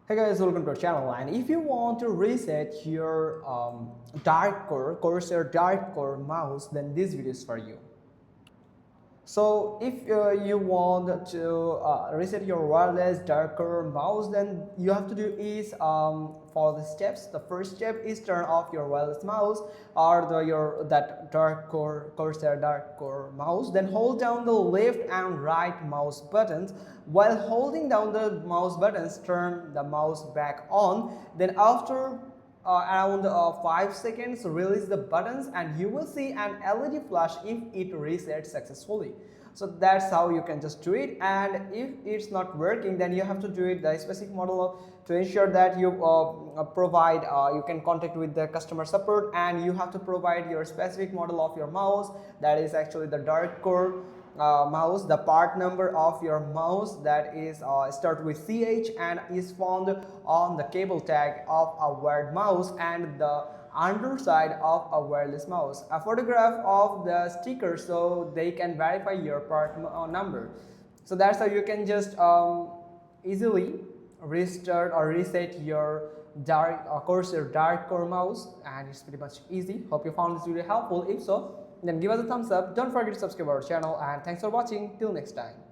Hey guys, welcome to our channel. And if you want to reset your Dark Core, Corsair Dark Core mouse, then this video is for you. So if you want to reset your wireless Dark Core mouse, then you have to do is follow the steps. The first step is turn off your wireless mouse or that Dark Core Corsair Dark Core mouse. Then hold down the left and right mouse buttons. While holding down the mouse buttons, turn the mouse back on. Then after around 5 seconds, release the buttons and you will see an LED flash if it resets successfully. So that's how you can just do it. And if it's not working, then you have to do it the specific model to ensure that you provide you can contact with the customer support, and you have to provide your specific model of your mouse, that is actually the Dark Core mouse, the part number of your mouse that is start with CH and is found on the cable tag of a wired mouse and the underside of a wireless mouse, a photograph of the sticker so they can verify your part number. So that's how you can just easily restart or reset your Corsair Dark Core mouse, and it's pretty much easy. Hope you found this video helpful. If so, then give us a thumbs up. Don't forget to subscribe our channel, and thanks for watching. Till next time.